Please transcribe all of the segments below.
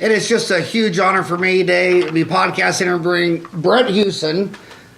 It is just a huge honor for me today to be podcast interviewing Brett Hewson,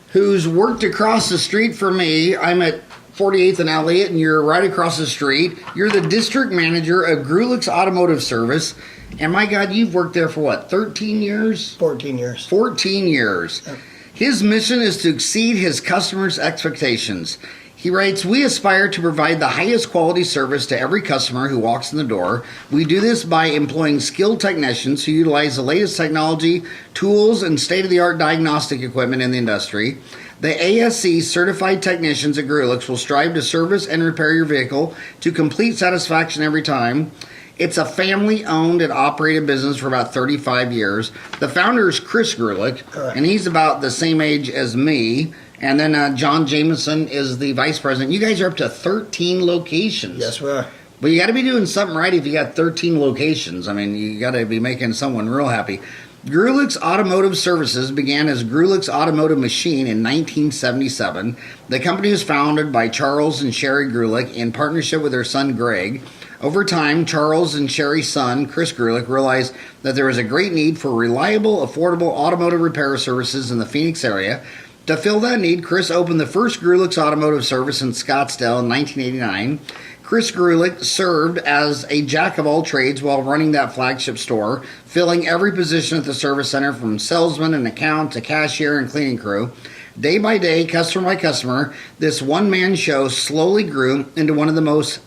who's worked across the street from me. I'm at 48th and Elliott, and you're right across the street. You're the district manager of Greulich's Automotive Service. And my God, you've worked there for what, 13 years? 14 years. 14 years. Yep. His mission is to exceed his customers' expectations. He writes, "We aspire to provide the highest quality service to every customer who walks in the door. We do this by employing skilled technicians who utilize the latest technology, tools, and state-of-the-art diagnostic equipment in the industry. The ASC certified technicians at Greulich's will strive to service and repair your vehicle to complete satisfaction every time. It's a family-owned and operated business for about 35 years. The founder is Chris Greulich, and he's about the same age as me. And then John Jameson is the vice president. You guys are up to 13 locations. Yes, we are. But you got to be doing something right if you got 13 locations. I mean, you got to be making someone real happy. Greulich's Automotive Services began as Greulich's Automotive Machine in 1977. The company was founded by Charles and Shari Greulich in partnership with their son Greg. Over time, Charles and Shari's son, Chris Greulich, realized that there was a great need for reliable, affordable automotive repair services in the Phoenix area. To fill that need, Chris opened the first Greulich's Automotive Service in Scottsdale in 1989. Chris Greulich served as a jack of all trades while running that flagship store, filling every position at the service center from salesman and account to cashier and cleaning crew. Day by day, customer by customer, this one-man show slowly grew into one of the most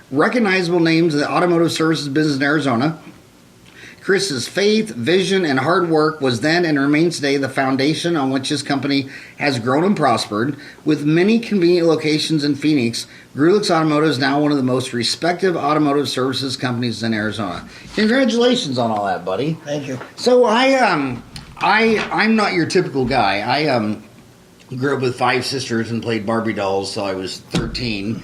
recognizable names in the automotive services business in Arizona. Chris's faith, vision, and hard work was then and remains today the foundation on which his company has grown and prospered. With many convenient locations in Phoenix, Greulich's Automotive is now one of the most respected automotive services companies in Arizona. Congratulations on all that, buddy. Thank you. So I'm not your typical guy. I grew up with 5 sisters and played Barbie dolls till I was 13,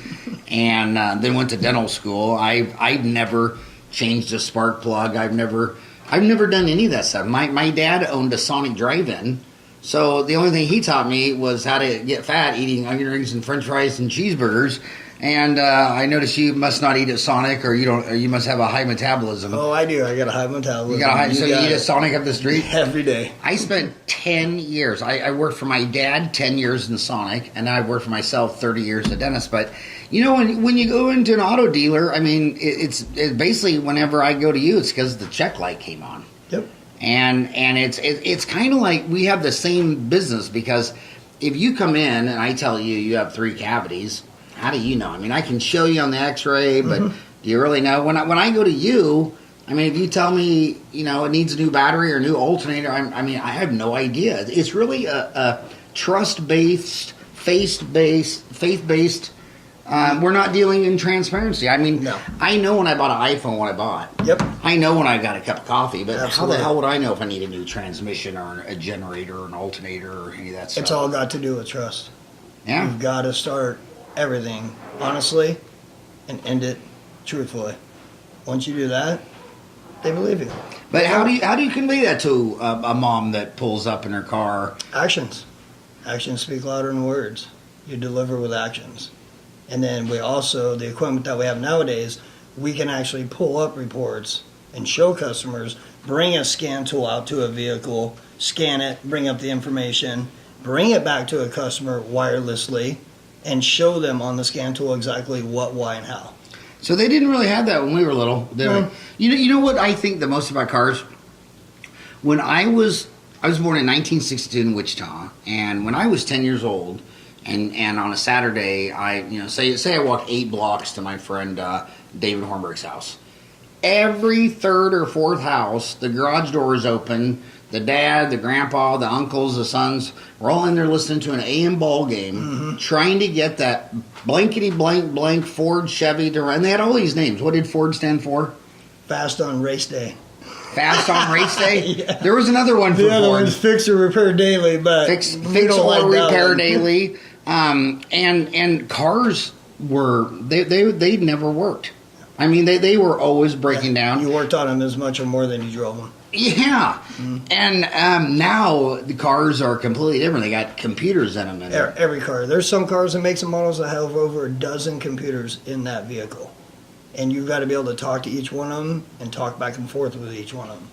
and then went to dental school. I've never changed a spark plug. I've never done any of that stuff. My dad owned a Sonic drive-in, so the only thing he taught me was how to get fat eating onion rings and French fries and cheeseburgers. And I noticed you must not eat at Sonic, or you must have a high metabolism. Oh, I do. I got a high metabolism. So you eat at Sonic up the street every day. I spent 10 years. I worked for my dad 10 years in Sonic, and I worked for myself 30 years at dentist. But you know, when you go into an auto dealer, I mean, it's basically whenever I go to you, it's because the check light came on. Yep. And it's kind of like we have the same business, because if you come in and I tell you have 3 cavities, how do you know? I mean, I can show you on the X-ray, but do you really know? When I go to you, I mean, if you tell me, it needs a new battery or a new alternator, I have no idea. It's really a trust-based, faith-based. We're not dealing in transparency. I mean, no. I know when I bought an iPhone what I bought. Yep. I know when I got a cup of coffee, but Absolutely. How the hell would I know if I need a new transmission or a generator or an alternator or any of that stuff? It's all got to do with trust. Yeah. You've got to start everything honestly and end it truthfully. Once you do that, they believe you. But how do you convey that to a mom that pulls up in her car? Actions speak louder than words. You deliver with actions. And then we also, the equipment that we have nowadays, we can actually pull up reports and show customers, bring a scan tool out to a vehicle, scan it, bring up the information, bring it back to a customer wirelessly, and show them on the scan tool exactly what, why, and how. So they didn't really have that when we were little. No. You know what I think the most about cars? When I was born in 1962 in Wichita, and when I was 10 years old, and on a Saturday, say I walk 8 blocks to my friend David Hornberg's house. Every third or fourth house, the garage door is open. The dad, the grandpa, the uncles, the sons, we're all in there listening to an AM ball game, trying to get that blankety blank Ford Chevy to run. And they had all these names. What did Ford stand for? Fast on race day. Fast on race day? Yeah. There was another one for Ford. The other Ford. one's fix or repair daily, but fix or repair daily. And cars they never worked. I mean, they were always breaking down. You worked on them as much or more than you drove them. Yeah. And now the cars are completely different. They got computers in them. Every car. There's some cars and makes and models that have over a dozen computers in that vehicle. And you've got to be able to talk to each one of them and talk back and forth with each one of them.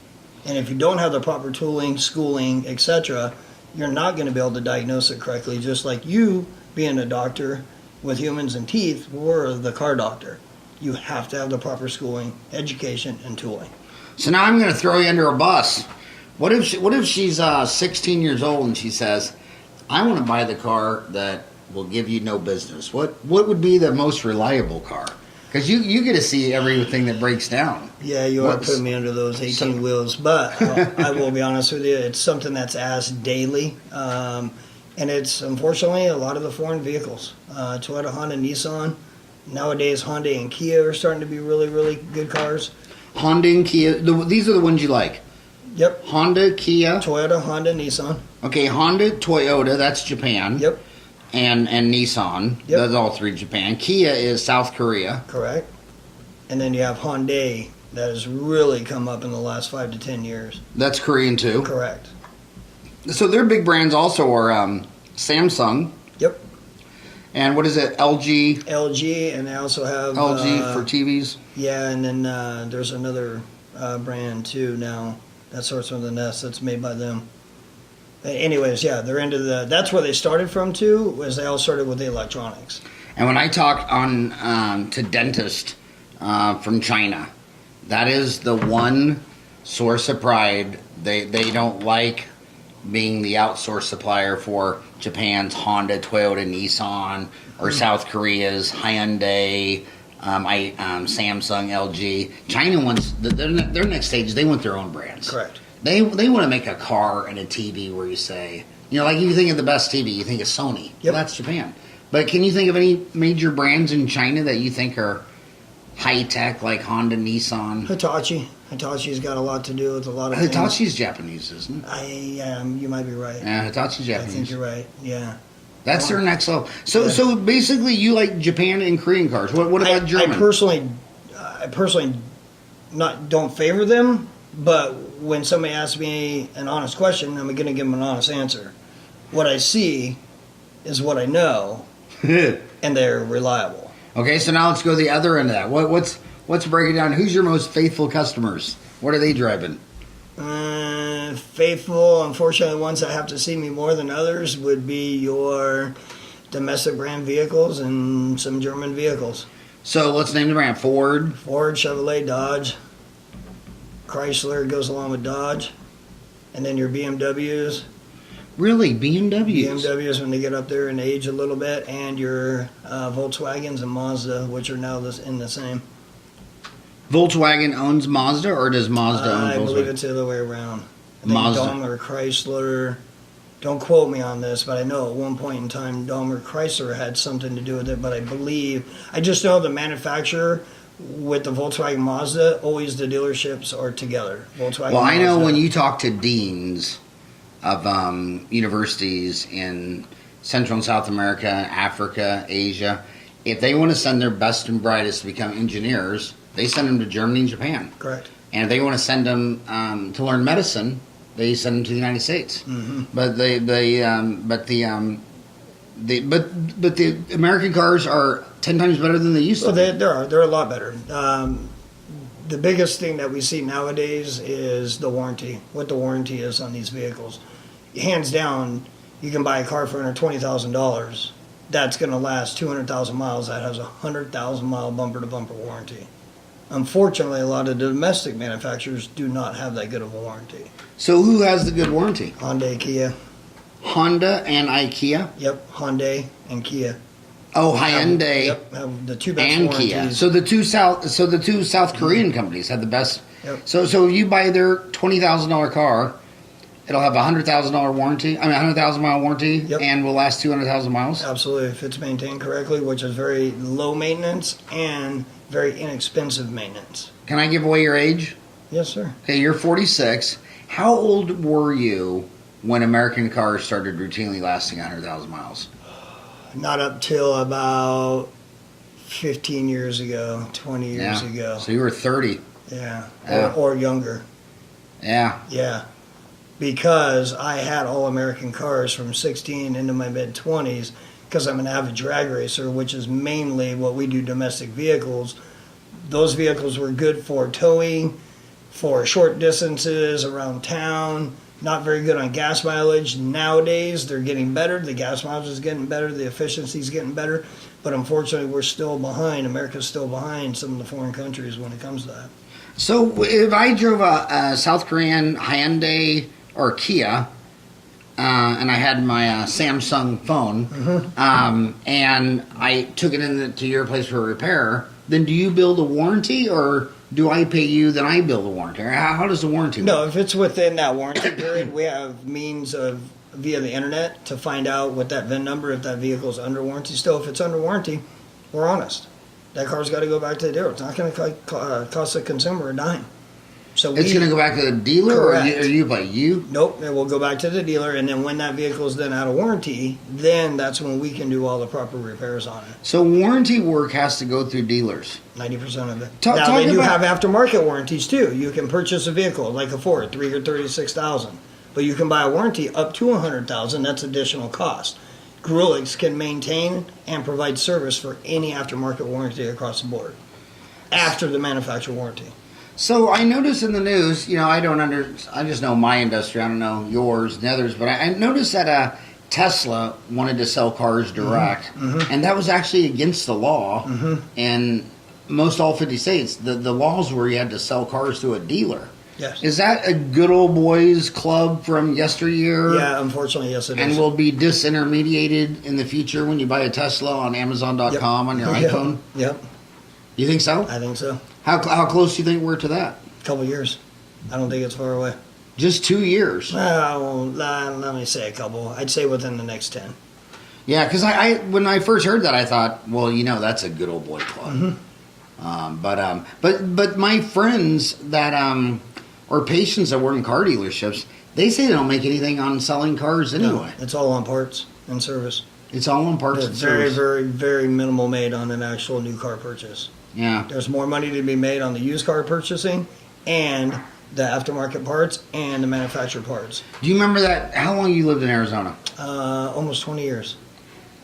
And if you don't have the proper tooling, schooling, etc., you're not going to be able to diagnose it correctly. Just like you being a doctor with humans and teeth, we're the car doctor. You have to have the proper schooling, education, and tooling. So now I'm going to throw you under a bus. What if she's 16 years old and she says, I want to buy the car that will give you no business? What would be the most reliable car? Because you get to see everything that breaks down. Yeah, you are putting me under those 18 wheels. But I will be honest with you, it's something that's asked daily. And it's, unfortunately, a lot of the foreign vehicles. Toyota, Honda, Nissan. Nowadays, Honda and Kia are starting to be really, really good cars. Honda and Kia, these are the ones you like? Yep. Honda, Kia. Toyota, Honda, Nissan. Okay, Honda, Toyota, that's Japan. Yep. And Nissan, Yep. That's all three Japan. Kia is South Korea. Correct. And then you have Hyundai that has really come up in the last 5 to 10 years. That's Korean too. Correct. So their big brands also are Samsung. Yep. And what is it? LG. LG, and they also have LG for TVs. Yeah, and then there's another brand too now that starts with an S that's made by them. Anyways, yeah, they're into that's where they started from too, was they all started with the electronics. And when I talk on to dentists from China, that is the one source of pride. They don't like being the outsourced supplier for Japan's Honda, Toyota, Nissan, or South Korea's Hyundai, Samsung, LG. China wants their next stage. They want their own brands. Correct. They want to make a car and a TV where you say, like you think of the best TV, you think of Sony. Yep. Well, that's Japan. But can you think of any major brands in China that you think are high tech, like Honda, Nissan? Hitachi. Hitachi's got a lot to do with a lot of Hitachi's Japanese, isn't it? You might be right. Yeah, Hitachi's Japanese. I think you're right. Yeah. That's their next level. So basically, you like Japan and Korean cars. What about German? I personally don't favor them, but when somebody asks me an honest question, I'm going to give them an honest answer. What I see is what I know, and they're reliable. Okay, so now let's go the other end of that. What's breaking down? Who's your most faithful customers? What are they driving? Faithful, unfortunately, ones that have to see me more than others would be your domestic brand vehicles and some German vehicles. So let's name the brand. Ford, Chevrolet, Dodge, Chrysler goes along with Dodge, and then your BMWs. Really, BMWs? BMWs when they get up there in age a little bit, and your Volkswagens and Mazda, which are now in the same. Volkswagen owns Mazda, or does Mazda own Volkswagen? I believe it's the other way around. I think Mazda. Daimler, Chrysler, don't quote me on this, but I know at one point in time Daimler Chrysler had something to do with it, but I just know the manufacturer with the Volkswagen Mazda, always the dealerships are together. Volkswagen Well, I know Mazda. when you talk to deans of universities in Central and South America, Africa, Asia, if they want to send their best and brightest to become engineers, they send them to Germany and Japan. Correct. And if they want to send them to learn medicine, they send them to the United States. Mm-hmm. But the American cars are 10 times better than they used to. Well, they're a lot better. The biggest thing that we see nowadays is the warranty, what the warranty is on these vehicles. Hands down, you can buy a car for under $20,000 that's going to last 200,000 miles that has a 100,000 mile bumper to bumper warranty. Unfortunately, a lot of the domestic manufacturers do not have that good of a warranty. So who has the good warranty? Hyundai, Kia. Honda and IKEA? Yep, Hyundai and Kia. Oh, Hyundai Have the two best and warranties. Kia. So the two South Korean companies have the best. Yep. So if you buy their $20,000 car, it'll have a $100,000 warranty. 100,000 mile warranty, Yep. and will last 200,000 miles. Absolutely, if it's maintained correctly, which is very low maintenance and very inexpensive maintenance. Can I give away your age? Yes, sir. Okay, you're 46. How old were you when American cars started routinely lasting 100,000 miles? Not up till about 15 years ago, 20 years ago. So you were 30. Yeah, Yeah. Or younger. Yeah. Yeah, because I had all American cars from 16 into my mid 20s because I'm an avid drag racer, which is mainly what we do domestic vehicles. Those vehicles were good for towing, for short distances around town. Not very good on gas mileage. Nowadays, they're getting better. The gas mileage is getting better. The efficiency is getting better. But unfortunately, we're still behind. America's still behind some of the foreign countries when it comes to that. So if I drove a South Korean Hyundai or Kia, and I had my Samsung phone, and I took it to your place for repair, then do you bill the warranty, or do I pay you, then I bill the warranty? Or how does the warranty work? No, if it's within that warranty period, we have means of via the internet to find out what that VIN number, if that vehicle is under warranty. Still, if it's under warranty, we're honest. That car's got to go back to the dealer. It's not going to cost the consumer a dime. So it's going to go back to the dealer, or you by you? Nope, it will go back to the dealer, and then when that vehicle is then out of warranty, then that's when we can do all the proper repairs on it. So warranty work has to go through dealers. 90% of it. Talk They do about- have aftermarket warranties too. You can purchase a vehicle like a Ford, $336,000, but you can buy a warranty up to $100,000. That's additional cost. Greulichs can maintain and provide service for any aftermarket warranty across the board after the manufacturer warranty. So I noticed in the news, I just know my industry, I don't know yours and others, but I noticed that Tesla wanted to sell cars direct, and that was actually against the law. And most all 50 states, the laws were you had to sell cars to a dealer. Yes. Is that a good old boys club from yesteryear? Yeah, unfortunately, yes, it is. And will be disintermediated in the future when you buy a Tesla on Amazon.com on your iPhone? Yep. You think so? I think so. How close do you think we're to that? A couple years. I don't think it's far away. Just 2 years. Let me say a couple. I'd say within the next 10. Yeah, because I when I first heard that, I thought, well, that's a good old boy club. But my friends that or patients that work in car dealerships, they say they don't make anything on selling cars anyway. No, it's all on parts and service. It's all on parts It's and very, service. very, very minimal made on an actual new car purchase. Yeah. There's more money to be made on the used car purchasing and the aftermarket parts and the manufactured parts. Do you remember that? How long you lived in Arizona? Almost 20 years.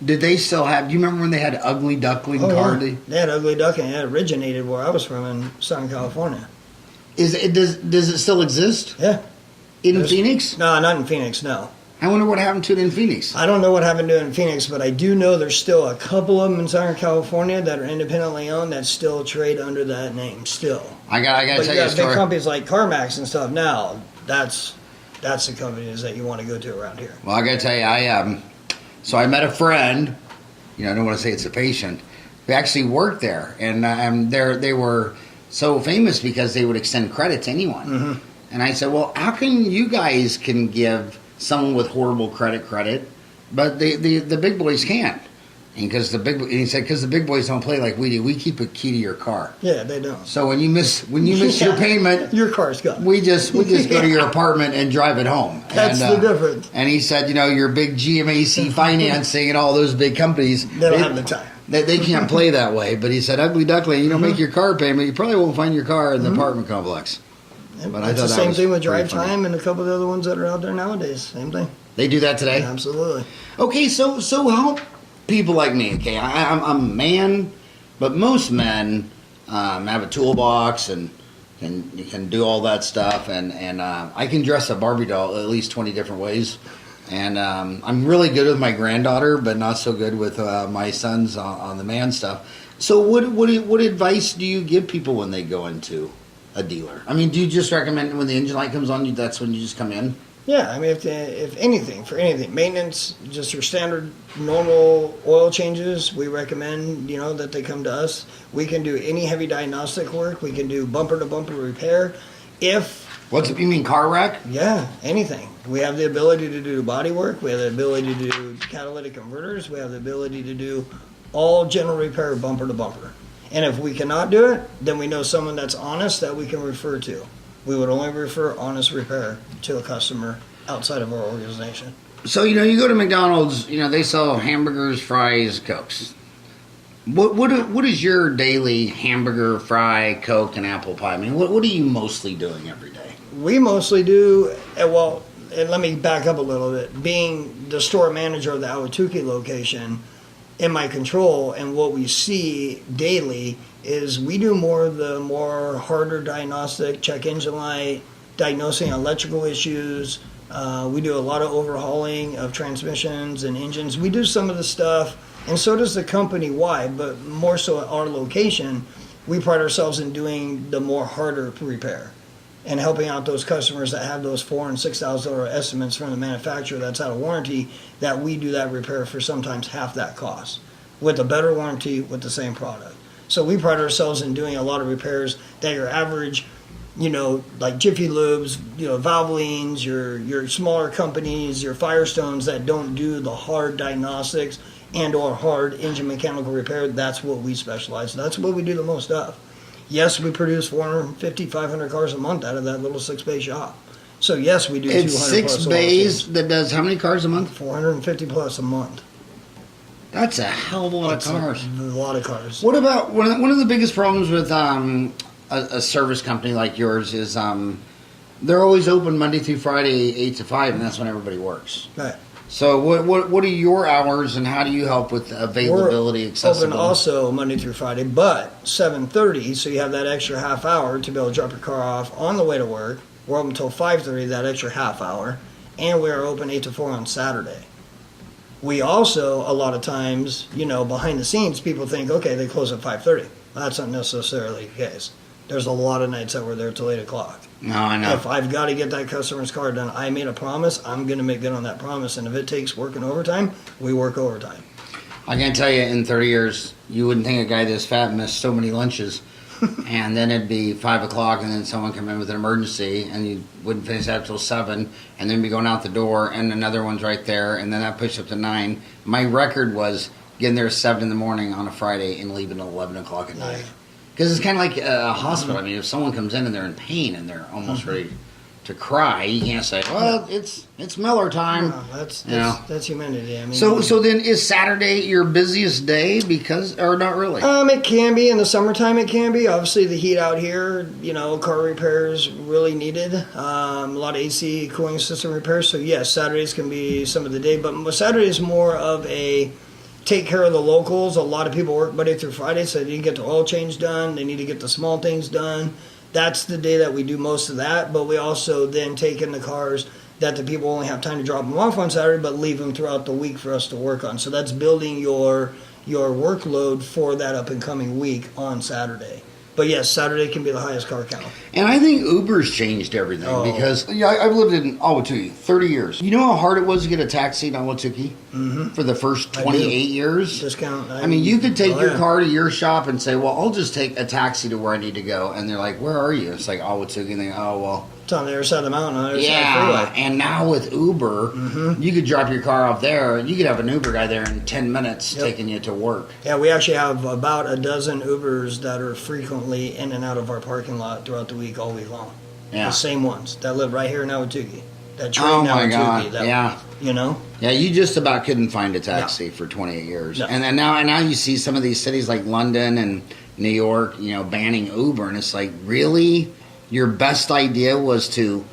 Did they still have? Do you remember when they had Ugly Duckling car? Yeah. They had Ugly Duckling. It originated where I was from in Southern California. Does it still exist? Yeah. In Phoenix? No, not in Phoenix, no. I wonder what happened to it in Phoenix. I don't know what happened to it in Phoenix, but I do know there's still a couple of them in Southern California that are independently owned that still trade under that name still. I got to tell you a But story. big companies like CarMax and stuff now, that's the companies that you want to go to around here. Well, I got to tell you, so I met a friend. I don't want to say it's a patient. Who actually worked there, and they were so famous because they would extend credit to anyone. And I said, well, how come you guys can give someone with horrible credit, but the big boys can't? And he said because the big boys don't play like we do. We keep a key to your car. Yeah, they don't. So when you miss your payment, your car's gone. we just go to your apartment and drive it home. That's the difference. And he said, your big GMAC financing and all those big companies, They don't have the time. They can't play that way. But he said, Ugly Duckling, make your car payment. You probably won't find your car in the apartment complex. But It's the same thing with Drive Time and a couple of the other ones that are out there nowadays. Same thing. They do that today? Absolutely. Okay, so help people like me. Okay, I'm a man, but most men have a toolbox and can do all that stuff. And I can dress a Barbie doll at least 20 different ways. And I'm really good with my granddaughter, but not so good with my sons on the man stuff. So what advice do you give people when they go into a dealer? I mean, do you just recommend when the engine light comes on, that's when you just come in? Yeah, I mean, if anything, for anything, maintenance, just your standard normal oil changes, we recommend, that they come to us. We can do any heavy diagnostic work. We can do bumper-to-bumper repair. You mean car wreck? Yeah, anything. We have the ability to do body work. We have the ability to do catalytic converters. We have the ability to do all general repair bumper-to-bumper. And if we cannot do it, then we know someone that's honest that we can refer to. We would only refer honest repair to a customer outside of our organization. So, you go to McDonald's, they sell hamburgers, fries, Cokes. What is your daily hamburger, fry, Coke, and apple pie? I mean, what are you mostly doing every day? We mostly do, and let me back up a little bit. Being the store manager of the Ahwatukee location, in my control, and what we see daily is we do more of the more harder diagnostic, check engine light, diagnosing electrical issues. We do a lot of overhauling of transmissions and engines. We do some of the stuff, and so does the company wide, but more so at our location, we pride ourselves in doing the more harder repair and helping out those customers that have those $4,000 and $6,000 estimates from the manufacturer that's out of warranty, that we do that repair for sometimes half that cost with a better warranty with the same product. So we pride ourselves in doing a lot of repairs that your average, like Jiffy Lubes, Valvolines, your smaller companies, your Firestones that don't do the hard diagnostics and or hard engine mechanical repair, that's what we specialize. That's what we do the most of. Yes, we produce 450, 500 cars a month out of that little 6-bay shop. So yes, we do 200 It's 6 plus bays that does how many cars a month? 450 plus a month. That's a hell of a lot of cars. A lot of cars. What about one of the biggest problems with a service company like yours is they're always open Monday through Friday, 8 to 5, and that's when everybody works. Right. So what are your hours, and how do you help with availability, accessibility? Open also Monday through Friday, but 7:30, so you have that extra half hour to be able to drop your car off on the way to work. We're open until 5:30, that extra half hour, and we are open 8 to 4 on Saturday. We also, a lot of times, behind the scenes, people think, okay, they close at 5:30. That's not necessarily the case. There's a lot of nights that we're there till 8 o'clock. No, I know. If I've got to get that customer's car done, I made a promise, I'm going to make good on that promise. And if it takes working overtime, we work overtime. I can tell you, in 30 years, you wouldn't think a guy this fat missed so many lunches. And then it'd be 5 o'clock, and then someone come in with an emergency, and you wouldn't finish that till 7, and then be going out the door, and another one's right there, and then that pushed up to 9. My record was getting there at 7 in the morning on a Friday and leaving at 11 o'clock at night. Because it's kind of like a hospital. I mean, if someone comes in and they're in pain and they're almost ready to cry, you can't say, well, it's Miller time. No, that's humanity. I mean, so then is Saturday your busiest day or not really? It can be in the summertime. It can be. Obviously, the heat out here, car repairs really needed. A lot of AC cooling system repairs. So yes, Saturdays can be some of the day, but Saturday is more of a take care of the locals. A lot of people work Monday through Friday, so they need to get the oil change done. They need to get the small things done. That's the day that we do most of that, but we also then take in the cars that the people only have time to drop them off on Saturday, but leave them throughout the week for us to work on. So that's building your workload for that up and coming week on Saturday. But yes, Saturday can be the highest car count. And I think Uber's changed everything because I've lived in Ahwatukee 30 years. You know how hard it was to get a taxi in Ahwatukee for the first 28 years? Discount. I mean, you could take your car to your shop and say, well, I'll just take a taxi to where I need to go. And they're like, where are you? It's like Ahwatukee. And they go, oh, well. It's on the other side of the mountain, on the other side of the freeway. And now with Uber, you could drop your car off there. You could have an Uber guy there in 10 minutes taking you to work. Yeah, we actually have about a dozen Ubers that are frequently in and out of our parking lot throughout the week, all week long. Yeah. The same ones that live right here in Ahwatukee. That train Ahwatukee. Yeah, you just about couldn't find a taxi for 28 years. No. And now you see some of these cities like London and New York, banning Uber. And it's like, really? Your best idea was to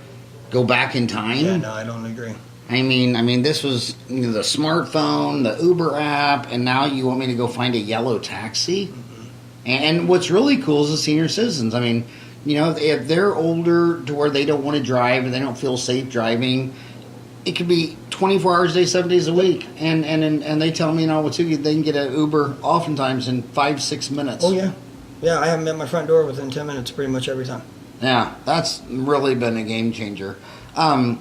go back in time? Yeah, no, I don't agree. I mean, this was the smartphone, the Uber app, and now you want me to go find a yellow taxi? Mm-hmm. And what's really cool is the senior citizens. I mean, if they're older to where they don't want to drive and they don't feel safe driving, it could be 24 hours a day, 7 days a week. And they tell me in Ahwatukee they can get an Uber oftentimes in 5-6 minutes. Oh, yeah. Yeah, I have them at my front door within 10 minutes pretty much every time. Yeah, that's really been a game changer. God,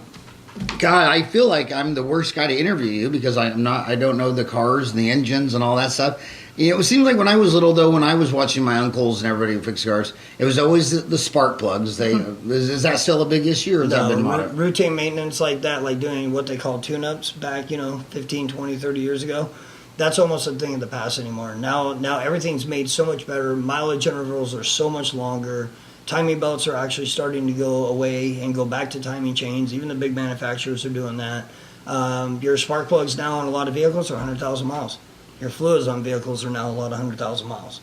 I feel like I'm the worst guy to interview you because I don't know the cars and the engines and all that stuff. It seems like when I was little, though, when I was watching my uncles and everybody who fixed cars, it was always the spark plugs. Is that still a big issue, or has that been modern? Routine maintenance like that, like doing what they call tune-ups back, 15, 20, 30 years ago, that's almost a thing of the past anymore. Now everything's made so much better. Mileage intervals are so much longer. Timing belts are actually starting to go away and go back to timing chains. Even the big manufacturers are doing that. Your spark plugs now on a lot of vehicles are 100,000 miles. Your fluids on vehicles are now a lot of 100,000 miles.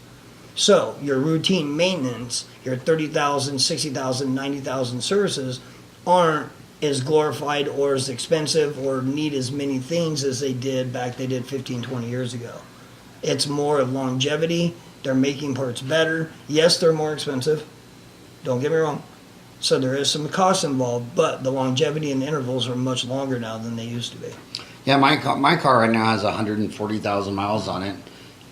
So your routine maintenance, your 30,000, 60,000, 90,000 services aren't as glorified or as expensive or need as many things as they did 15, 20 years ago. It's more of longevity. They're making parts better. Yes, they're more expensive. Don't get me wrong. So there is some cost involved, but the longevity and the intervals are much longer now than they used to be. Yeah, my car right now has 140,000 miles on it,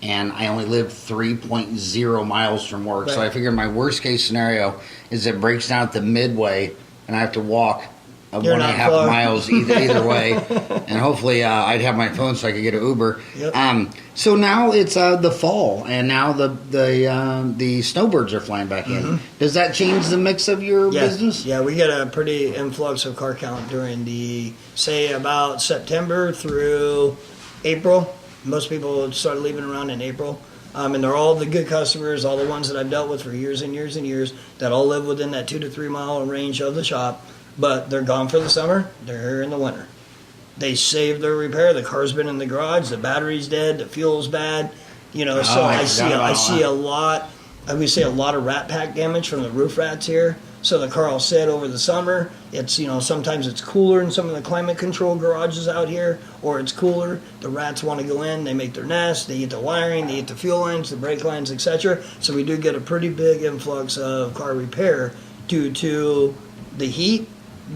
and I only live 3.0 miles from work. Right. So I figured my worst case scenario is it breaks down at the midway, and I have to walk You're 1.5 not miles either way. And hopefully I'd have my phone so I could get an Uber. Yep. So now it's the fall, and now the snowbirds are flying back in. Does that change the mix of your business? Yeah, we get a pretty influx of car count during say about September through April. Most people start leaving around in April. And they're all the good customers, all the ones that I've dealt with for years and years and years that all live within that 2 to 3 mile range of the shop. But they're gone for the summer. They're here in the winter. They save their repair. The car's been in the garage. The battery's dead. The fuel's bad. So I see a lot. I would say a lot of rat pack damage from the roof rats here. So the car will sit over the summer. It's sometimes it's cooler in some of the climate control garages out here, or it's cooler. The rats want to go in. They make their nest. They eat the wiring. They eat the fuel lines, the brake lines, etc. So we do get a pretty big influx of car repair due to the heat,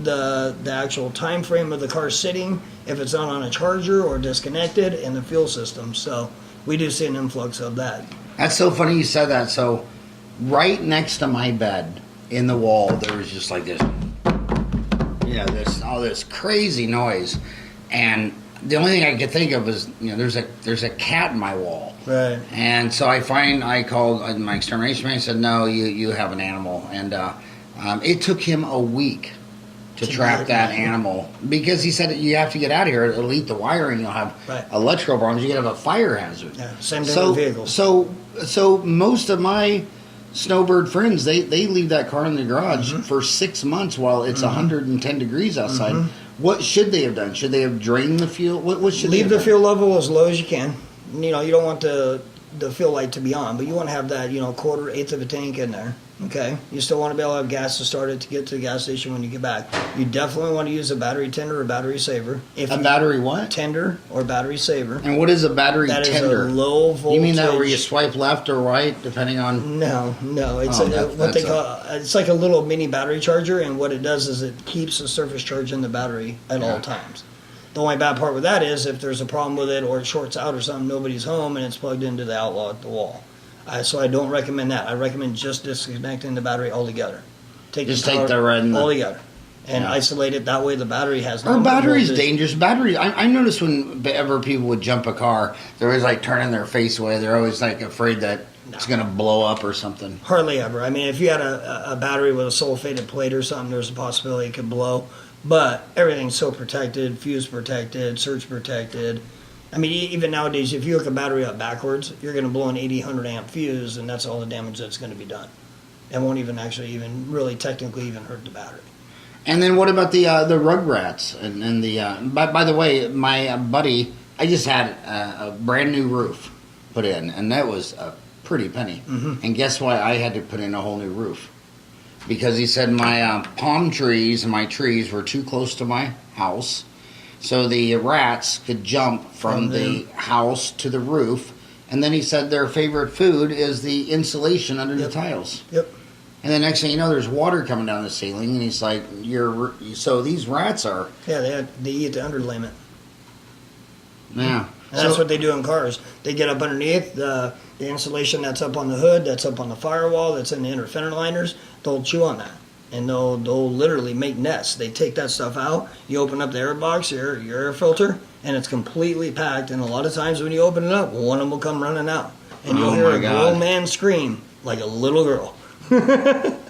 the actual time frame of the car sitting, if it's not on a charger or disconnected, and the fuel system. So we do see an influx of that. That's so funny you said that. So right next to my bed in the wall, there was just like this, all this crazy noise, and the only thing I could think of was, there's a cat in my wall. Right. And so I called my extermination man and said, no, you have an animal. And it took him a week to trap that animal, because he said you have to get out of here. It'll eat the wiring. You'll have electrical problems. You could have a fire hazard. Yeah, same thing with vehicles. So most of my snowbird friends, they leave that car in the garage for 6 months while it's 110 degrees outside. What should they have done? Should they have drained the fuel? What should leave they have the done? fuel level as low as you can. You don't want the fuel light to be on, but you want to have that quarter, eighth of a tank in there. Okay, you still want to be able to have gas to start it to get to the gas station when you get back. You definitely want to use a battery tender or battery saver. Battery what? Tender or battery saver. And what is a battery that tender? That is a low voltage. You mean that where you swipe left or right depending on? No. It's it's like a little mini battery charger, and what it does is it keeps the surface charge in the battery at all times. The only bad part with that is if there's a problem with it or it shorts out or something, nobody's home and it's plugged into the outlet at the wall. So I don't recommend that. I recommend just disconnecting the battery altogether. Take the red altogether and isolate it. That way the battery has no. Our battery's dangerous. Battery. I noticed whenever people would jump a car, they're always like turning their face away. They're always like afraid that it's going to blow up or something. Hardly ever. I mean, if you had a battery with a sulfated plate or something, there's a possibility it could blow. But everything's so protected, fuse protected, surge protected. I mean, even nowadays, if you hook a battery up backwards, you're going to blow an 80, 100 amp fuse, and that's all the damage that's going to be done. It won't even really technically even hurt the battery. And then what about the Rugrats? And the by the way, my buddy, I just had a brand new roof put in, and that was a pretty penny. And guess why I had to put in a whole new roof? Because he said my palm trees and my trees were too close to my house. So the rats could jump from the house to the roof. And then he said their favorite food is the insulation under the tiles. Yep. And the next thing you know, there's water coming down the ceiling. And he's like, so these rats are... Yeah, they eat the underlayment. Yeah. And that's what they do in cars. They get up underneath the insulation that's up on the hood, that's up on the firewall, that's in the inner fender liners. They'll chew on that. And they'll literally make nests. They take that stuff out. You open up the air box, your air filter, and it's completely packed. And a lot of times when you open it up, one of them will come running out. And you'll hear a grown man scream like a little girl.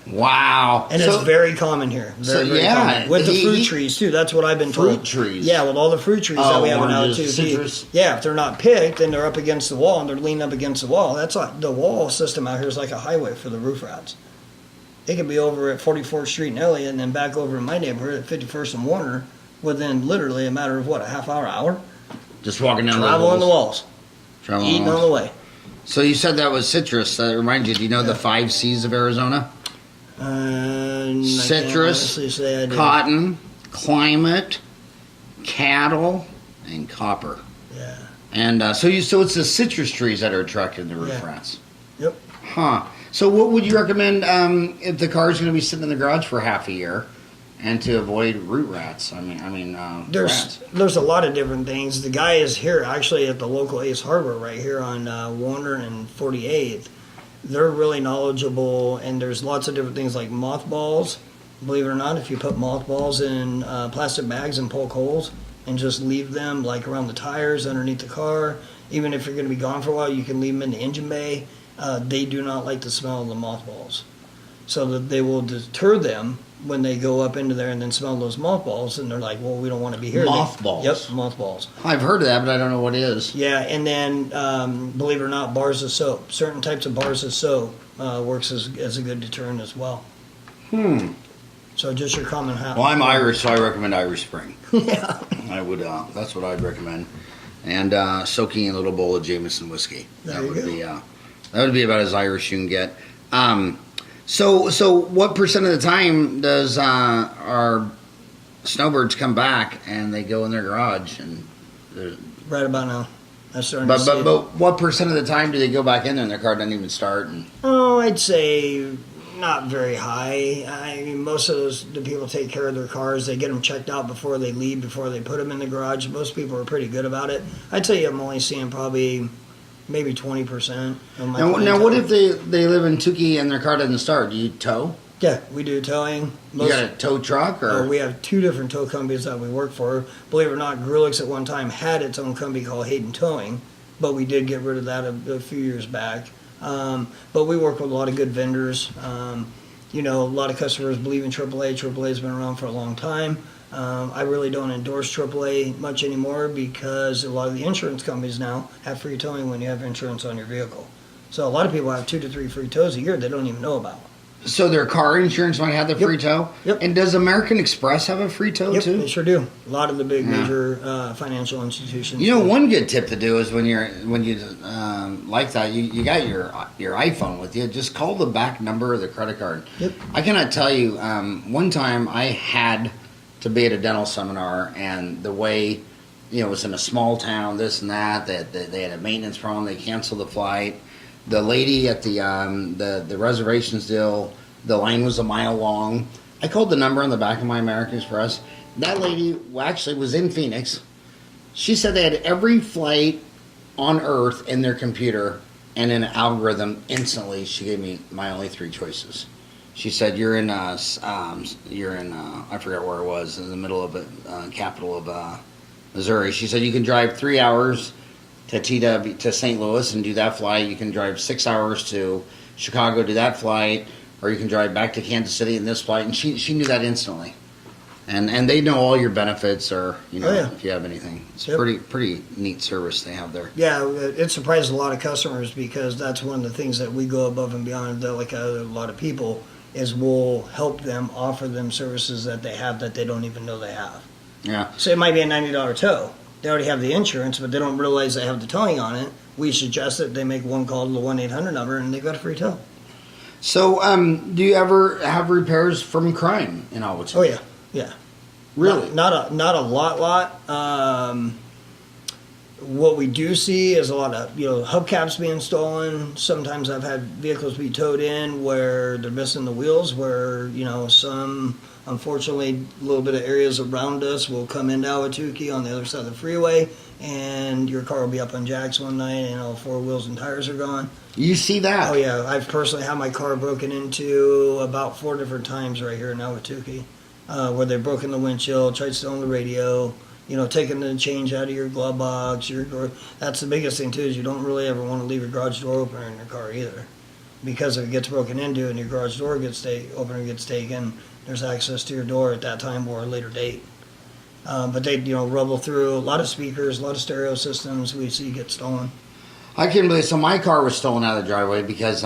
Wow. And it's very common here. Very common. With the fruit trees, too. That's what I've been told. Fruit trees? Yeah, with all the fruit trees that we have in Altitude. Citrus. Yeah, if they're not picked and they're up against the wall and they're leaning up against the wall, that's like the wall system out here is like a highway for the roof rats. It could be over at 44th Street in Elliott and then back over in my neighborhood at 51st and Warner within literally a matter of, a half hour? Just walking down Traveling the walls. Eating on the way. So you said that was citrus. That reminds you, do you know the 5 C's of Arizona? Citrus, cotton, climate, cattle, and copper. Yeah. And so it's the citrus trees that are attracting the roof rats. Yep. Huh. So what would you recommend if the car's going to be sitting in the garage for half a year, and to avoid root rats? There's a lot of different things. The guy is here actually at the local Ace Hardware right here on Warner and 48th. They're really knowledgeable, and there's lots of different things like mothballs. Believe it or not, if you put mothballs in plastic bags and poke holes and just leave them like around the tires, underneath the car, even if you're going to be gone for a while, you can leave them in the engine bay. They do not like the smell of the mothballs, so that they will deter them when they go up into there and then smell those mothballs, and they're like, well, we don't want to be here. Mothballs? Yep, mothballs. I've heard of that, but I don't know what it is. Yeah, and then, believe it or not, bars of soap. Certain types of bars of soap works as a good deterrent as well. So just your common habit. Well, I'm Irish, so I recommend Irish Spring. Yeah. I would. That's what I'd recommend. And soaking in a little bowl of Jameson whiskey. There you go. That would be about as Irish you can get. So what percent of the time does our snowbirds come back and they go in their garage and? Right about now. But what percent of the time do they go back in there and their car doesn't even start? I'd say not very high. I mean, most of the people take care of their cars. They get them checked out before they leave, before they put them in the garage. Most people are pretty good about it. I'd say I'm only seeing probably maybe 20% of my Now, what if they live in Tukeetown and their car doesn't start? Do you tow? Yeah, we do towing. You got a tow truck? Or? We have two different tow companies that we work for. Believe it or not, Greulich's at one time had its own company called Hayden Towing, but we did get rid of that a few years back. But we work with a lot of good vendors. A lot of customers believe in AAA. AAA's been around for a long time. I really don't endorse AAA much anymore because a lot of the insurance companies now have free towing when you have insurance on your vehicle. So a lot of people have 2 to 3 free tows a year they don't even know about. So their car insurance might have the free tow? Yep. And does American Express have a free tow too? Yep, they sure do. A lot of the big major financial institutions. One good tip to do is when you like that, you got your iPhone with you, just call the back number of the credit card. Yep. I cannot tell you, one time I had to be at a dental seminar, and the way, it was in a small town, this and that, they had a maintenance problem, they canceled the flight. The lady at the reservations deal, the line was a mile long. I called the number on the back of my American Express. That lady actually was in Phoenix. She said they had every flight on Earth in their computer, and in an algorithm instantly she gave me my only 3 choices. She said, you're in I forget where it was, in the middle of the capital of Missouri. She said you can drive 3 hours to St. Louis and do that flight. You can drive 6 hours to Chicago, do that flight, or you can drive back to Kansas City in this flight. And she knew that instantly. And they know all your benefits, or if you have anything. It's pretty neat service they have there. Yeah, it surprises a lot of customers because that's one of the things that we go above and beyond. Like a lot of people, is we'll help them, offer them services that they have that they don't even know they have. Yeah. So it might be a $90 tow. They already have the insurance, but they don't realize they have the towing on it. We suggest that they make one call to the 1-800 number, and they've got a free tow. So, do you ever have repairs from crime in Ahwatukee? Oh yeah. Really? Not a lot. What we do see is a lot of hubcaps being stolen. Sometimes I've had vehicles be towed in where they're missing the wheels. Where some, unfortunately, a little bit of areas around us will come into Ahwatukee on the other side of the freeway, and your car will be up on jacks one night, and all 4 wheels and tires are gone. You see that? Oh yeah, I've personally had my car broken into about 4 different times right here in Ahwatukee, where they've broken the windshield, tried stealing the radio. Taking the change out of your glove box. That's the biggest thing, too, is you don't really ever want to leave your garage door opener in your car either. Because if it gets broken into and your garage door opener gets taken, there's access to your door at that time or a later date. But they, rubble through a lot of speakers, a lot of stereo systems we see get stolen. I can't believe. So my car was stolen out of the driveway because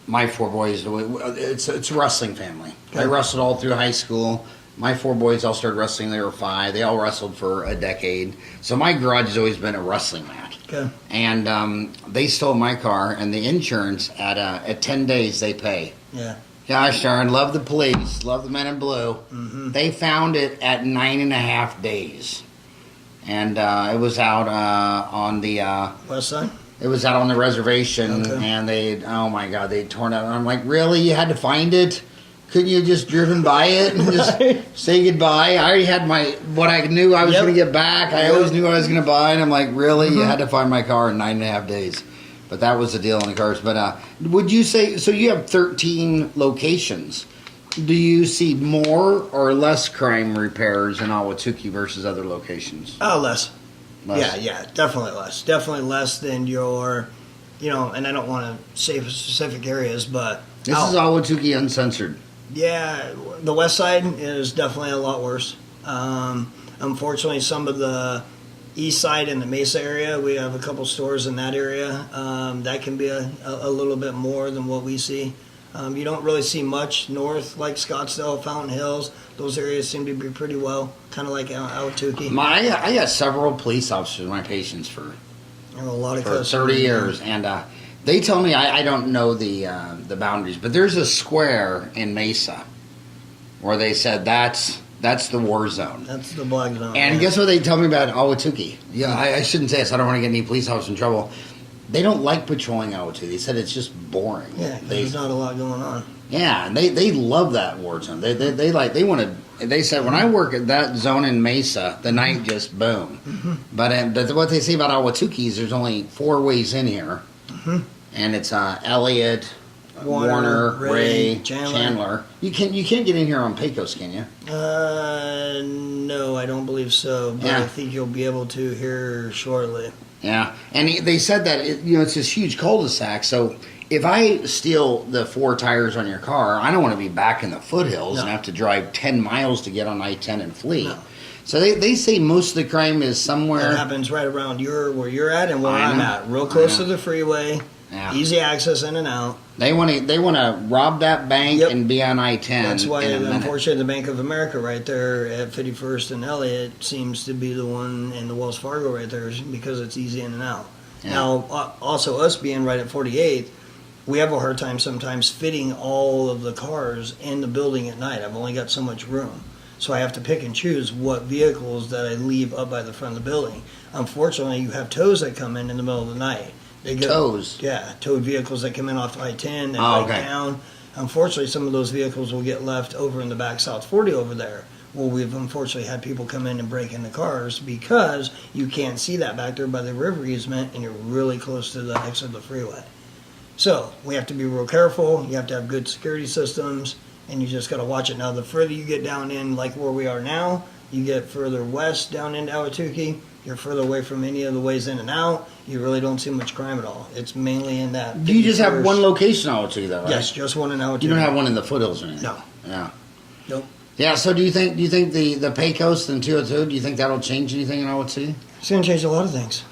my 4 boys. It's a wrestling family. Okay. I wrestled all through high school. My 4 boys all started wrestling. They were 5. They all wrestled for a decade. So my garage has always been a wrestling mat. Okay. And they stole my car, and the insurance at 10 days they pay. Yeah. Gosh darn, love the police, love the men in blue. Mm-hmm. They found it at 9.5 days. and it was out on the West side? it was out on the reservation, Okay. and oh my god, they torn it. And I'm like, really? You had to find it? Couldn't you just driven by it and just say goodbye? I already had what I knew I was Yep. going to get back. I Yep. always knew what I was going to buy, and I'm like, really? You had to find my car in 9.5 days. But that was the deal on the cars. But would you say, so you have 13 locations. Do you see more or less crime repairs in Ahwatukee versus other locations? Oh, less. Less? Yeah, definitely less. Definitely less than your, and I don't want to say specific areas, but This is Ahwatukee Uncensored. yeah, the west side is definitely a lot worse. Unfortunately, some of the east side in the Mesa area, we have a couple stores in that area. That can be a little bit more than what we see. You don't really see much north, like Scottsdale, Fountain Hills. Those areas seem to be pretty well, kind of like Ahwatukee. I got several police officers, my patients, for A lot of for customers. 30 years, and they tell me I don't know the boundaries, but there's a square in Mesa where they said that's the war zone. That's the black zone. And yeah. guess what they tell me about Ahwatukee? Yeah, I shouldn't say this. I don't want to get any police officers in trouble. They don't like patrolling Ahwatukee. They said it's just boring. Yeah, 'cause They, there's not a lot going on. yeah, and they love that war zone. They want to. They said when I work at that zone in Mesa, the night just boom. Mm-hmm. But what they say about Ahwatukee is there's only 4 ways in here, and it's Elliott, Warner, Ray, Chandler. You can't get in here on Pecos, can you? No, I don't believe so. But Yeah. I think you'll be able to here shortly. Yeah, and they said that it's this huge cul-de-sac. So if I steal the 4 tires on your car, I don't want to be back in the foothills No. and have to drive 10 miles to get on I-10 and flee. No. So they say most of the crime is It somewhere. happens right around where you're at and where I I'm know. at. Real close I to know. the freeway. Yeah. Easy access in and out. They want to rob that bank Yep. and be on I-10. That's why, in a minute. unfortunately, the Bank of America right there at 51st and Elliott seems to be the one, and the Wells Fargo right there is because it's easy in and out. Yeah. Now, also us being right at 48th, we have a hard time sometimes fitting all of the cars in the building at night. I've only got so much room. So I have to pick and choose what vehicles that I leave up by the front of the building. Unfortunately, you have tows that come in the middle of the night. They get, Tows? Yeah, towed vehicles that come in off I-10 and Oh, right okay. down. Unfortunately, some of those vehicles will get left over in the back South 40 over there. Well, we've unfortunately had people come in and break into cars because you can't see that back there by the river easement and you're really close to the exit of the freeway. So we have to be real careful. You have to have good security systems, and you just got to watch it. Now, the further you get down in, like where we are now, you get further west down into Ahwatukee, you're further away from any of the ways in and out. You really don't see much crime at all. It's mainly in that. Do you just have 51st one location in Ahwatukee, though, right? Yes, just one in Ahwatukee. You don't have one in the foothills or anything? No. Yeah. Nope. Yeah, so do you think the Pecos and 202, do you think that'll change anything in Ahwatukee? It's going to change a lot of things,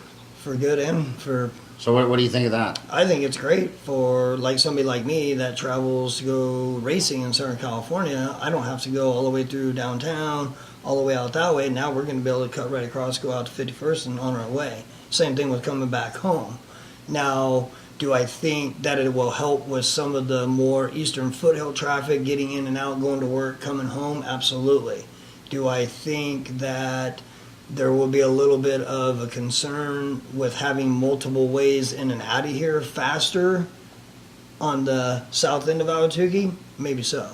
for good and for. So what do you think of that? I think it's great for like somebody like me that travels to go racing in Southern California. I don't have to go all the way through downtown, all the way out that way. Now we're going to be able to cut right across, go out to 51st, and on our way. Same thing with coming back home. Now, do I think that it will help with some of the more eastern foothill traffic, getting in and out, going to work, coming home? Absolutely. Do I think that there will be a little bit of a concern with having multiple ways in and out of here faster on the south end of Ahwatukee? Maybe so.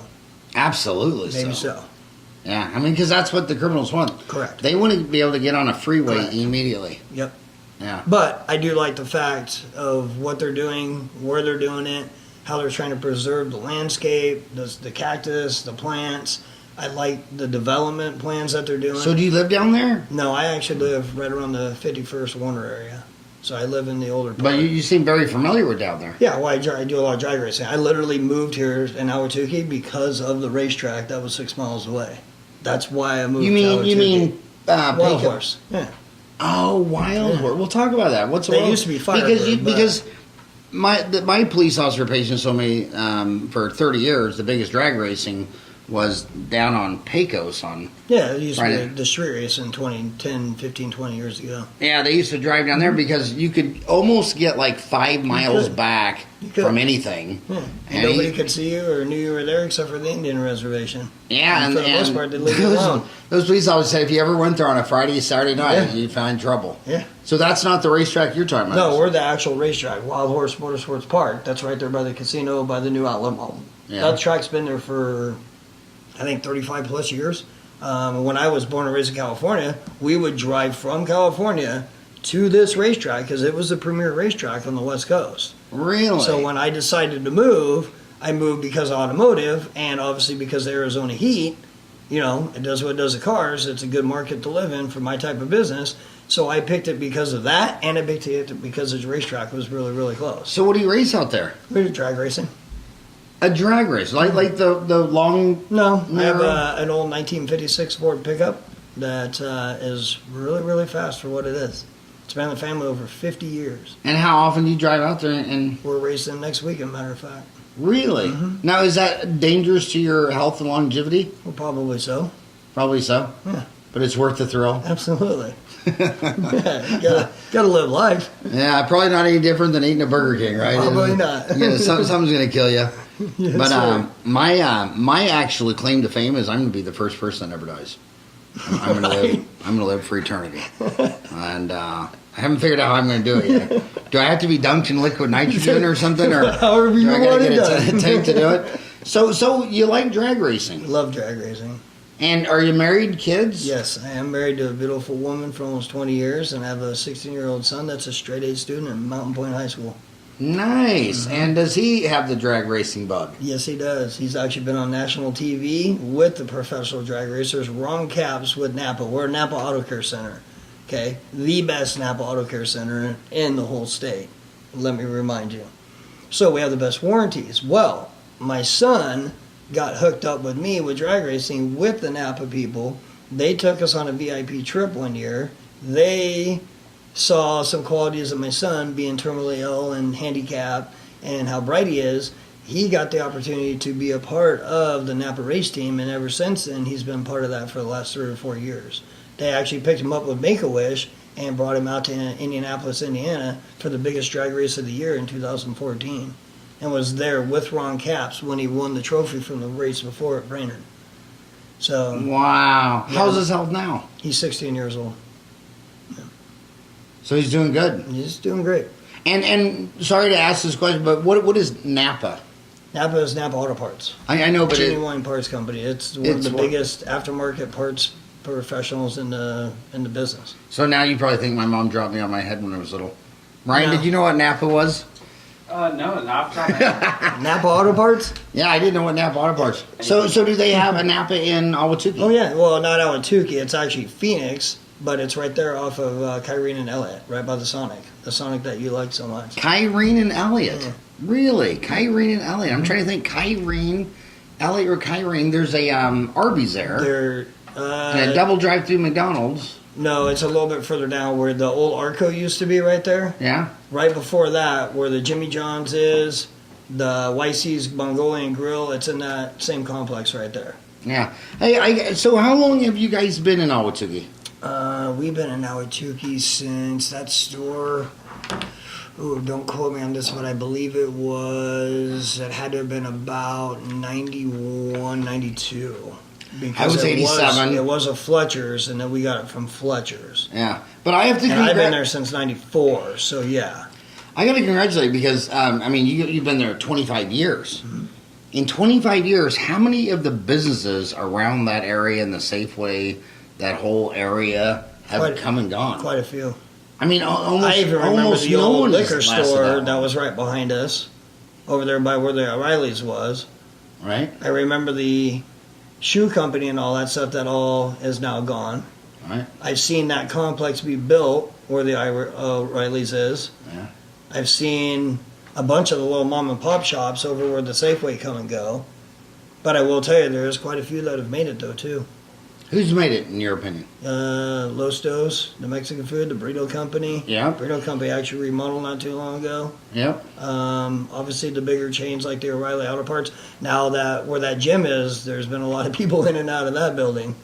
Absolutely Maybe so. Yeah, I mean, because that's what the criminals want. Correct. They want to be able to get on a freeway Correct. immediately. Yep. Yeah. But I do like the fact of what they're doing, where they're doing it, how they're trying to preserve the landscape, the cactus, the plants. I like the development plans that they're doing. So do you live down there? No, I actually live right around the 51st Warner area. So I live in the older part. But you seem very familiar with down there. Yeah, well, I do a lot of drag racing. I literally moved here in Ahwatukee because of the racetrack that was 6 miles away. That's why I moved to Ahwatukee. You mean Wild Pecos? Horse. Yeah. Oh, Wild Yeah. Horse. We'll talk about that. What's a They Wild- used to be Firebird, but- because my police officer patients told me for 30 years the biggest drag racing was down on Pecos on. Yeah, it used to Right. be the street race in 15, 20 years ago. Yeah, they used to drive down there because you could almost get like 5 miles could. back You could. from anything. Yeah. And Nobody you- could see you or knew you were there except for the Indian reservation. Yeah, And for the most part, they leave you alone. those police always said if you ever went there on a Friday, Saturday night, Yeah. you'd find trouble. Yeah. So that's not the racetrack you're talking about. No, we're the actual racetrack, Wild Horse Motorsports Park. That's right there by the casino, by the new outlet mall. Yeah. That track's been there for, I think, 35 plus years. When I was born and raised in California, we would drive from California to this racetrack because it was the premier racetrack on the West Coast. Really? So when I decided to move, I moved because of automotive and obviously because of the Arizona heat. You know, it does what it does to cars. It's a good market to live in for my type of business. So I picked it because of that, and I picked it because its racetrack was really, really close. So what do you race out there? We do drag racing. A drag race, like the long. No, I have Narrow? an old 1956 Ford pickup that is really, really fast for what it is. It's been in the family over 50 years. And how often do you drive out there? And We're racing next week, as a matter of fact. really, now is that dangerous to your health and longevity? Well, probably so. Probably so. Yeah. But it's worth the thrill. Absolutely. Yeah, you gotta live life. Yeah, probably not any different than eating a Burger King, right? Probably not. Something's gonna kill you. Yes, But sir. my actual claim to fame is I'm going to be the first person that never dies. I'm going to live for eternity, and I haven't figured out how I'm going to do it yet. Do I have to be dunked in liquid nitrogen or something, or However you do I gotta want it get done. a tank to do it? So you like drag racing, Love drag racing. and are you married, kids? Yes, I am married to a beautiful woman for almost 20 years and I have a 16-year-old son that's a straight A student at Mountain Point High School. Nice. And does he have the drag racing bug? Yes, he does. He's actually been on national TV with the professional drag racers, Ron Caps with Napa. We're Napa Auto Care Center, okay? The best Napa Auto Care Center in the whole state, let me remind you. So we have the best warranties. Well, my son got hooked up with me with drag racing with the Napa people. They took us on a VIP trip one year. They saw some qualities of my son being terminally ill and handicapped and how bright he is. He got the opportunity to be a part of the Napa race team, and ever since then he's been part of that for the last 3 or 4 years. They actually picked him up with Make-A-Wish and brought him out to Indianapolis, Indiana for the biggest drag race of the year in 2014, and was there with Ron Caps when he won the trophy from the race before at Brainerd. So Wow. Yeah. How's his health now? he's 16 years old. So he's doing good. He's doing great. And sorry to ask this question, but what is Napa? Napa is Napa Auto Parts. I know, but Genuine parts company. It's one of It's the what- biggest aftermarket parts professionals in the business. so now you probably think my mom dropped me on my head when I was little. Ryan, No. did you know what Napa was? No, not off the top of my head. Napa Auto Parts? Yeah, I didn't know what Napa Auto Parts. So do they have a Napa in Ahwatukee? Oh yeah. Well, not Ahwatukee. It's actually Phoenix, but it's right there off of Kyrene and Elliott, right by the Sonic that you like so much. Kyrene and Elliott. Yeah. Really? Kyrene and Elliott. I'm trying to think. Kyrene, Elliott or Kyrene. There's a Arby's there. They're And a double drive-through McDonald's. no, it's a little bit further down where the old Arco used to be. Right there, Yeah. right before that, where the Jimmy John's is, the YC's Mongolian Grill. It's in that same complex right there. Yeah. Hey, so how long have you guys been in Ahwatukee? We've been in Ahwatukee since that store. Ooh, don't quote me on this, but I believe it had to have been about 91, 92. I was 87. It was a Fletcher's, and then we got it from Fletcher's. Yeah. But I have to. And I've been there since 94, so yeah. I got to congratulate you because you've been there 25 years. In 25 years, how many of the businesses around that area and the Safeway, that whole area, have come and gone? Quite a few. I mean, almost. I even remember almost the no old one has liquor lasted store that that long, was right behind us, over there by where the O'Reilly's was. right. I remember the shoe company and all that stuff that all is now gone. Right. I've seen that complex be built where the O'Reilly's is. Yeah. I've seen a bunch of the little mom and pop shops over where the Safeway come and go. But I will tell you, there's quite a few that have made it though too. Who's made it, in your opinion? Los Dos, the Mexican food, the burrito company. Yeah. Burrito company actually remodeled not too long ago. Yep. Obviously, the bigger chains like the O'Reilly Auto Parts. Now that where that gym is, there's been a lot of people in and out of that building.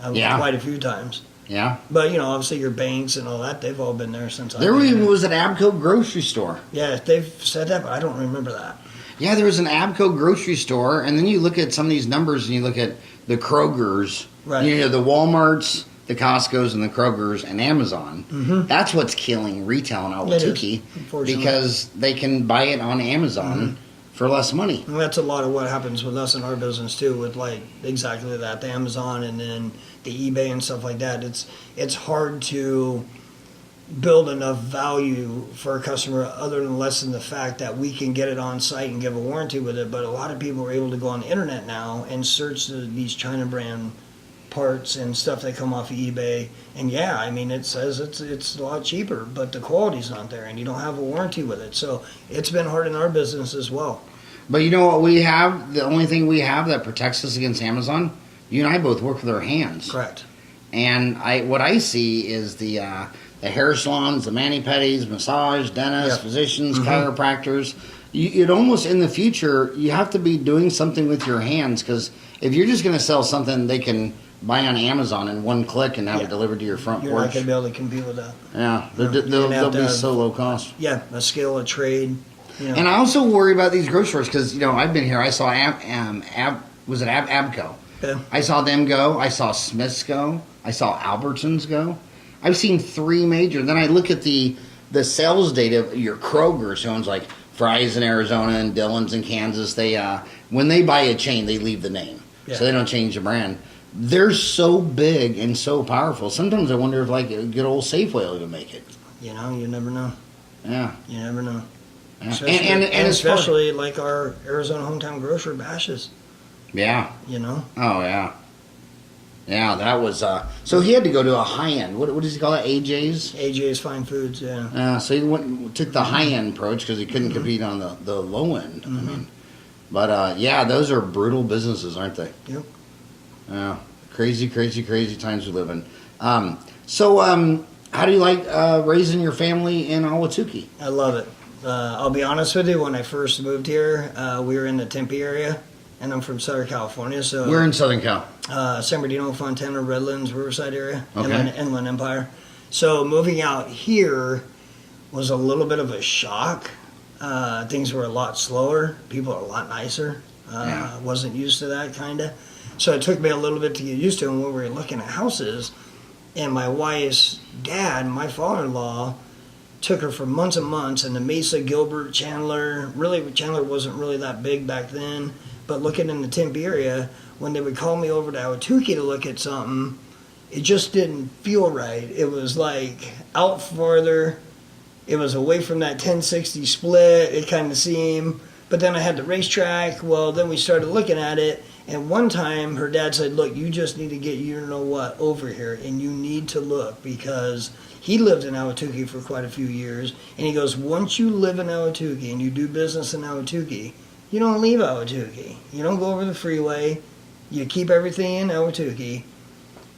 Quite a few times. Yeah. But, obviously your banks and all that, they've all been there since There even was an Abco grocery store. Yeah, they've said that, but I don't remember that. Yeah, there was an Abco grocery store, and then you look at some of these numbers and you look at the Krogers, right? The Walmarts, the Costco's, and the Krogers, and Amazon. Mm-hmm. That's what's killing retail in Ahwatukee because they can buy it on Amazon for less money. And that's a lot of what happens with us in our business too, with like exactly that, the Amazon and then the eBay and stuff like that. It's hard to build enough value for a customer other than less than the fact that we can get it on site and give a warranty with it. But a lot of people are able to go on the internet now and search these China brand parts and stuff that come off of eBay. And it says it's a lot cheaper, but the quality's not there and you don't have a warranty with it. So it's been hard in our business as well. But you know what we have? The only thing we have that protects us against Amazon, you and I both work with our hands. Correct. And what I see is the hair salons, the mani-pedis, massage, dentists, physicians, chiropractors. It almost, in the future, you have to be doing something with your hands, because if you're just going to sell something they can buy on Amazon in one click and have it delivered to your front You're porch. not going to be able to compete with that. Yeah, they'll be so low cost. Yeah, a skill, a trade. And I also worry about these grocery stores because, I've been here. I saw Abco. Yeah. I saw them go. I saw Smith's go. I saw Albertsons go. I've seen three major. Then I look at the sales data of your Kroger's, who owns like Fry's in Arizona and Dillon's in Kansas. They when they buy a chain, they leave the name, so they don't change the brand. They're so big and so powerful. Sometimes I wonder if like a good old Safeway will even make it. You never know. Yeah, you never know. Yeah. Especially, and especially like our Arizona hometown grocer bashes. Yeah. Oh yeah. Yeah, that was so he had to go to a high end. What does he call it? AJ's? AJ's Fine Foods, yeah. So he took the high end approach because he couldn't compete on the low end. I mean, but those are brutal businesses, aren't they? Yep. Yeah, crazy times we live in. So how do you like raising your family in Ahwatukee? I love it. I'll be honest with you. When I first moved here, we were in the Tempe area. And I'm from Southern California, so we're in Southern Cal. San Bernardino, Fontana, Redlands, Riverside area, okay. Inland Empire. So moving out here was a little bit of a shock. Things were a lot slower. People are a lot nicer. Wasn't used to that kind of. So it took me a little bit to get used to. And when we were looking at houses, and my wife's dad, my father-in-law, took her for months and months, and the Mesa, Gilbert, Chandler. Really, Chandler wasn't really that big back then. But looking in the Tempe area, when they would call me over to Ahwatukee to look at something, it just didn't feel right. It was like out farther. It was away from that 1060 split. It kind of seemed. But then I had the racetrack. Well, then we started looking at it. And one time her dad said, look, you just need to get over here. And you need to look, because he lived in Ahwatukee for quite a few years. And he goes, once you live in Ahwatukee and you do business in Ahwatukee, you don't leave Ahwatukee. You don't go over the freeway. You keep everything in Ahwatukee.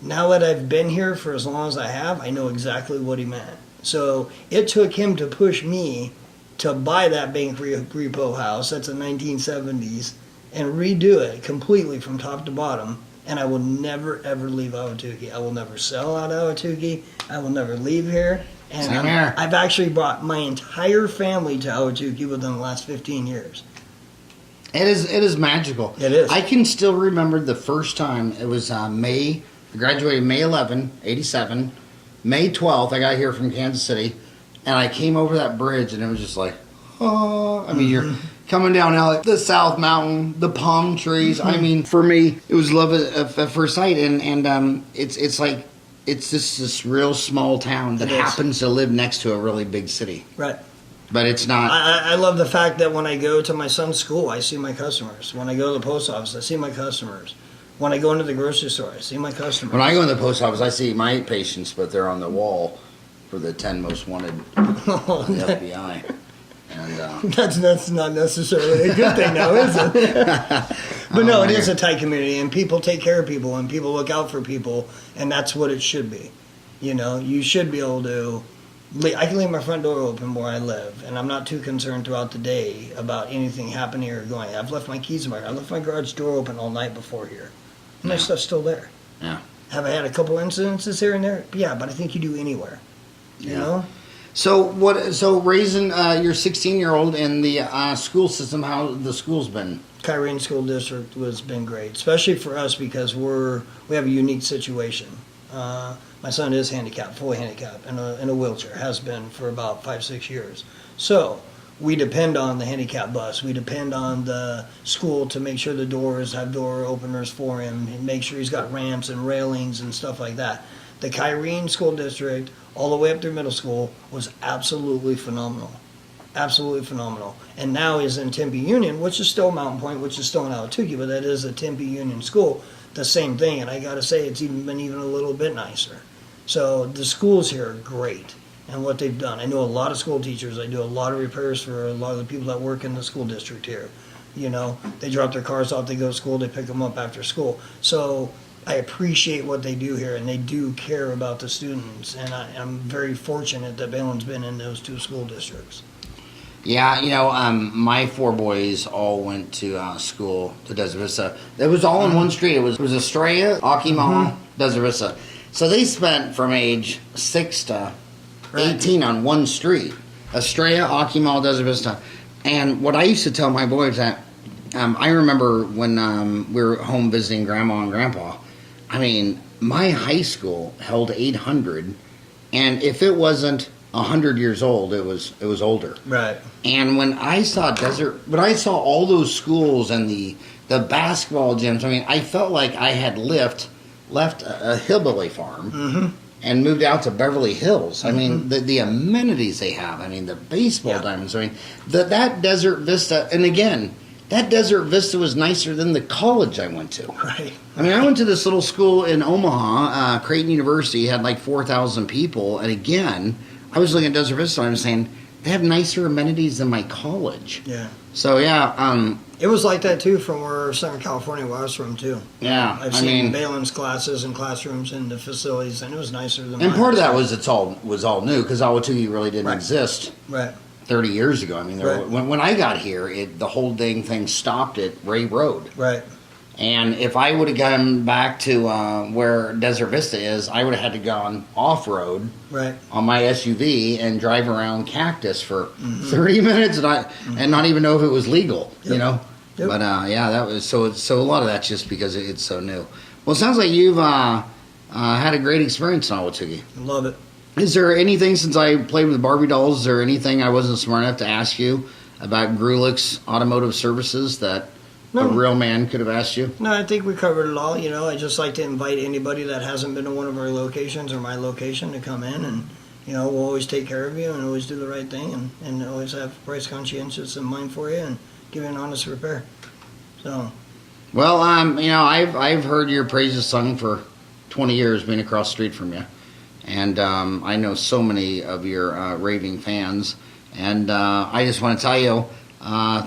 Now that I've been here for as long as I have, I know exactly what he meant. So it took him to push me to buy that bank repo house, that's the 1970s, and redo it completely from top to bottom. And I will never, ever leave Ahwatukee. I will never sell out of Ahwatukee. I will never leave here. And I've actually brought my entire family to Ahwatukee within the last 15 years. It is magical. It is. I can still remember the first time. It was May. I graduated May 11, 87. May 12th, I got here from Kansas City, and I came over that bridge, and it was just like, oh. I mean, you're coming down the South Mountain, the palm trees. I mean, for me, it was love at first sight, and it's like it's just this real small town that happens to live next to a really big city. Right. But it's not. I love the fact that when I go to my son's school, I see my customers. When I go to the post office, I see my customers. When I go into the grocery store, I see my customers. When I go in the post office, I see my patients, but they're on the wall for the 10 most wanted the FBI. And that's not necessarily a good thing now, is it? But no, Oh, it my is a God. tight community, and people take care of people, and people look out for people, and that's what it should be. You know, you should be able to. I can leave my front door open where I live, and I'm not too concerned throughout the day about anything happening or going. I've left my keys in my. I left my garage door open all night before here, and my stuff's still there. Yeah. Have I had a couple incidences here and there? Yeah, but I think you do anywhere. You know. So what? So raising your 16-year-old in the school system, how the school's been? Kyrene School District has been great, especially for us because we have a unique situation. My son is handicapped, fully handicapped, in a wheelchair, has been for about 5-6 years. So we depend on the handicap bus. We depend on the school to make sure the doors have door openers for him and make sure he's got ramps and railings and stuff like that. The Kyrene School District, all the way up through middle school, was absolutely phenomenal. Absolutely phenomenal. And now is in Tempe Union, which is still Mountain Point, which is still in Ahwatukee, but that is a Tempe Union school. The same thing, and I got to say, it's been even a little bit nicer. So the schools here are great, and what they've done. I know a lot of school teachers. I do a lot of repairs for a lot of the people that work in the school district here. You know, they drop their cars off, they go to school, they pick them up after school. So I appreciate what they do here, and they do care about the students. And I'm very fortunate that Balin's been in those two school districts. Yeah, you know, my 4 boys all went to school to Desert Vista. It was all in one street. It was Estrella, Akimah, Desert Vista. So they spent from age 6 to 18 on one street. Estrella, Akimah, Desert Vista. And what I used to tell my boys that I remember when we were home visiting Grandma and Grandpa. I mean, my high school held 800, and if it wasn't 100 years old, it was older. Right. And when I saw all those schools and the basketball gyms, I mean, I felt like I had left a hillbilly farm and moved out to Beverly Hills. I mean, the amenities they have. I mean, the baseball diamonds. I mean, that Desert Vista, and again, that Desert Vista was nicer than the college I went to. Right. I mean, I went to this little school in Omaha, Creighton University, had like 4,000 people, and again, I was looking at Desert Vista and I was saying, they have nicer amenities than my college. Yeah. So, yeah. It was like that, too, from where Southern California where I was from, too. Yeah. I've seen Balin's classes and classrooms and the facilities, and it was nicer than And mine. part of that was all new, because Ahwatukee really didn't exist Right. 30 years ago. I mean, when I got here, the whole dang thing stopped at Ray Road. Right. And if I would have gone back to where Desert Vista is, I would have had to gone off-road Right. on my SUV and drive around Cactus for 30 minutes and not even know if it was legal, you know? Yep. But, yeah, that was so a lot of that's just because it's so new. Well, it sounds like you've had a great experience in Ahwatukee. Love it. Is there anything, since I played with Barbie dolls, is there anything I wasn't smart enough to ask you about Greulich's Automotive Services that a real man could have asked you? No, I think we covered it all. You know, I just like to invite anybody that hasn't been to one of our locations or my location to come in, and you know, we'll always take care of you and always do the right thing, and always have price conscientious in mind for you and give you an honest repair. So, Well, you know, I've heard your praises sung for 20 years being across the street from you, and I know so many of your raving fans, and I just want to tell you,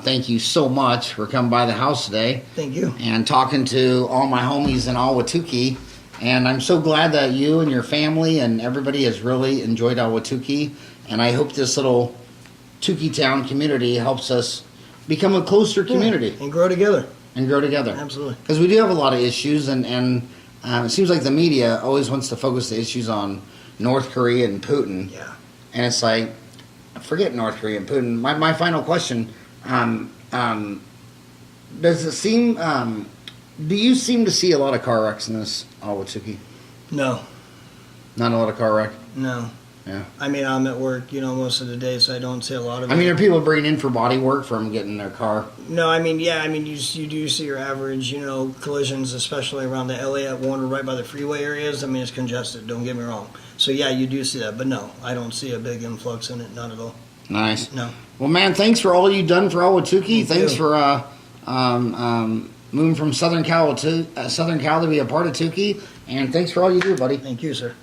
thank you so much for coming by the house today. thank you. And talking to all my homies in Ahwatukee. And I'm so glad that you and your family and everybody has really enjoyed Ahwatukee. And I hope this little Tukeetown community helps us become a closer community And grow together. and grow together. Absolutely. Because we do have a lot of issues, and it seems like the media always wants to focus the issues on North Korea and Putin. Yeah. And it's like, forget North Korea and Putin. My final question, does it seem, do you seem to see a lot of car wrecks in this Ahwatukee? No. Not a lot of car wreck? No. Yeah. I mean, I'm at work, you know, most of the day, so I don't see a lot of it. I mean, are people bringing in for body work from getting their car? No, I mean, yeah, I mean, you do see your average, you know, collisions, especially around the LA at Warner, right by the freeway areas. I mean, it's congested, don't get me wrong. So, yeah, you do see that, but no, I don't see a big influx in it, not at all. Nice. No. Well, man, thanks for all you've done for Ahwatukee. Thank Thanks you. for moving from Southern Cal to be a part of Tukey. And thanks for all you do, buddy. Thank you, sir.